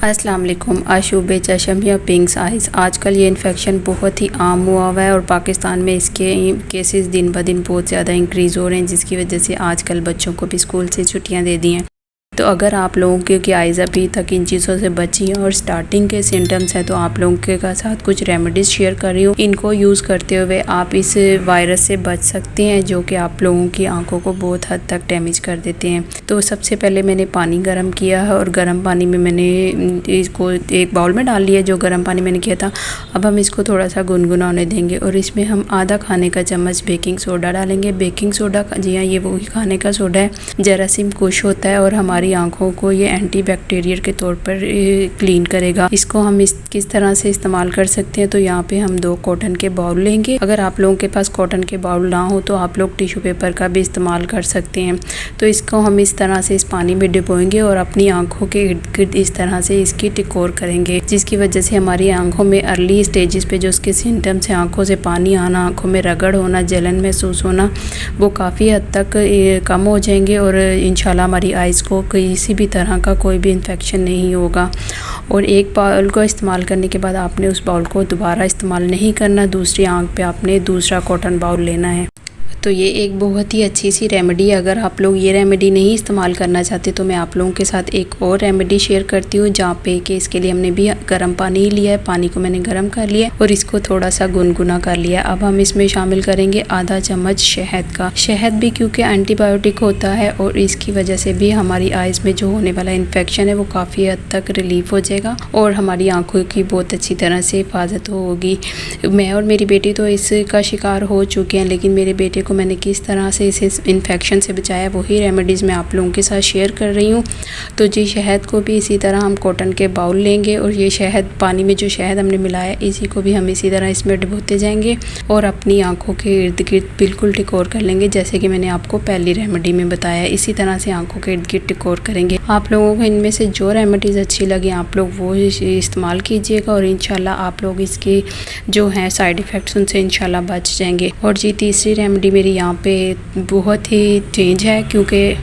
अस्सलाम वालेकुम। अशूब चशम या पिंक्स आइज़, आजकल ये इन्फेक्शन बहुत ही आम हुआ हुआ है और पाकिस्तान में इसके केसेस दिन ब दिन बहुत ज़्यादा इंक्रीज़ हो रहे हैं, जिसकी वजह से आजकल बच्चों को भी स्कूल से छुट्टियां दे दी हैं। तो अगर आप लोगों की आइज़ अभी तक इन चीज़ों से बची हैं और स्टार्टिंग के सिम्टम्स हैं, तो आप लोगों के साथ कुछ रेमेडीज़ शेयर कर रही हूँ। इनको यूज़ करते हुए आप इस वायरस से बच सकते हैं, जो कि आप लोगों की आंखों को बहुत हद तक डैमेज कर देते हैं। तो सबसे पहले मैंने पानी गर्म किया है और गर्म पानी में मैंने इसको एक बाउल में डाल लिया, जो गर्म पानी मैंने किया था। अब हम इसको थोड़ा सा गुनगुना होने देंगे और इसमें हम आधा खाने का चम्मच बेकिंग सोडा डालेंगे। बेकिंग सोडा, जी हाँ, ये वही खाने का सोडा है, जरासीम कुश होता है और हमारी आंखों को ये एंटीबैक्टीरियल के तौर पर क्लीन करेगा। इसको हम किस तरह से इस्तेमाल कर सकते हैं, तो यहाँ पे हम 2 कॉटन के बाउल लेंगे। अगर आप लोगों के पास कॉटन के बाउल ना हो तो आप लोग टिश्यू पेपर का भी इस्तेमाल कर सकते हैं। तो इसको हम इस तरह से इस पानी में डुबोएंगे और अपनी आंखों के इर्द गिर्द इस तरह से इसकी टिकोर करेंगे, जिसकी वजह से हमारी आंखों में अर्ली स्टेजेस पे जो उसके सिम्टम्स हैं, आंखों से पानी आना, आंखों में रगड़ होना, जलन महसूस होना, वो काफ़ी हद तक कम हो जाएंगे और इंशाल्लाह हमारी आइज़ को किसी भी तरह का कोई भी इन्फेक्शन नहीं होगा। और एक बाउल को इस्तेमाल करने के बाद आपने उस बाउल को दोबारा इस्तेमाल नहीं करना, दूसरी आंख पे आपने दूसरा कॉटन बाउल लेना है। तो ये एक बहुत ही अच्छी सी रेमेडी है। अगर आप लोग ये रेमेडी नहीं इस्तेमाल करना चाहते तो मैं आप लोगों के साथ एक और रेमेडी शेयर करती हूँ, जहाँ पे कि इसके लिए हमने भी गर्म पानी लिया है। पानी को मैंने गर्म कर लिया और इसको थोड़ा सा गुनगुना कर लिया। अब हम इसमें शामिल करेंगे आधा चम्मच शहद का। शहद भी क्योंकि एंटीबायोटिक होता है और इसकी वजह से भी हमारी आइज़ में जो होने वाला इन्फेक्शन है वो काफ़ी हद तक रिलीफ हो जाएगा और हमारी आंखों की बहुत अच्छी तरह से हिफाजत होगी। मैं और मेरी बेटी तो इसका शिकार हो चुके हैं, लेकिन मेरे बेटे मैंने किस तरह से इसे इन्फेक्शन से बचाया वही रेमेडीज़ मैं आप लोगों के साथ शेयर कर रही हूँ। तो जी, शहद को भी इसी तरह हम कॉटन के बाउल लेंगे और ये शहद, पानी में जो शहद हमने मिलाया, इसी को भी हम इसी तरह इसमें डुबोते जाएंगे और अपनी आंखों के इर्द गिर्द बिल्कुल टिकोर कर लेंगे, जैसे कि मैंने आपको पहली रेमेडी में बताया। इसी तरह से आंखों के इर्द गिर्द टिकोर करेंगे। आप लोगों को इनमें से जो रेमेडीज़ अच्छी लगी आप लोग वो इस्तेमाल कीजिएगा और इंशाल्लाह आप लोग इसके जो हैं साइड इफ़ेक्ट्स उनसे इंशाल्लाह बच जाएंगे। और जी, तीसरी रेमेडी मेरी यहाँ पे बहुत ही चेंज है, क्योंकि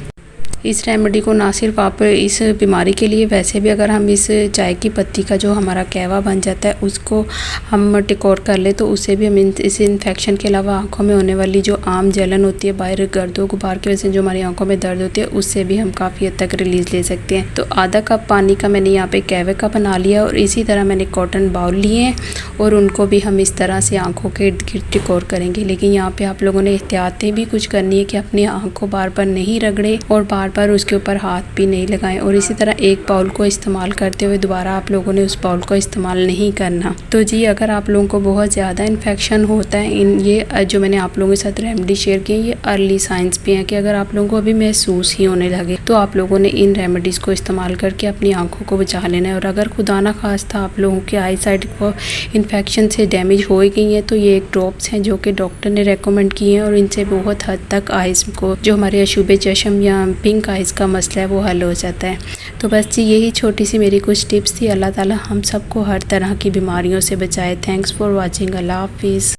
इस रेमेडी को ना सिर्फ आप इस बीमारी के लिए, वैसे भी अगर हम इस चाय की पत्ती का जो हमारा कहवा बन जाता है उसको हम टिकोर कर ले, तो उससे भी हम इस इन्फेक्शन के अलावा आंखों में होने वाली जो आम जलन होती है, बाहर गर्दो गुबार की वजह से जो हमारी आंखों में दर्द होती है, उससे भी हम काफ़ी हद तक रिलीज़ ले सकते हैं। तो आधा कप पानी का मैंने यहाँ पे कहवे का बना लिया और इसी तरह मैंने कॉटन बाउल लिए हैं और उनको भी हम इस तरह से आँखों के इर्द गिर्द टिकोर करेंगे। लेकिन यहाँ पर आप लोगों ने एहतियातें भी कुछ करनी है कि अपनी आँख को बार बार नहीं रगड़े और बार पर उसके ऊपर हाथ भी नहीं लगाएं। और इसी तरह एक बाउल को इस्तेमाल करते हुए दोबारा आप लोगों ने उस बाउल को इस्तेमाल नहीं करना। तो जी, अगर आप लोगों को बहुत ज़्यादा इन्फेक्शन होता है, ये जो मैंने आप लोगों के साथ रेमेडी शेयर की ये अर्ली साइंस भी हैं कि अगर आप लोगों को अभी महसूस ही होने लगे तो आप लोगों ने इन रेमेडीज़ को इस्तेमाल करके अपनी आंखों को बचा लेना है। और अगर खुदा ना खास्ता आप लोगों की आई साइड को इन्फेक्शन से डैमेज हो गई हैं, तो ये एक ड्रॉप्स हैं जो कि डॉक्टर ने रेकमेंड किए हैं और इनसे बहुत हद तक आइज़ को, जो हमारे अशूब चशम या पिंक आइज़ का मसला है, वो हल हो जाता है। तो बस जी, यही छोटी सी मेरी कुछ टिप्स थी। अल्लाह ताला हम सबको हर तरह की बीमारियों से बचाए। Thanks for watching. अल्लाह हाफिज़।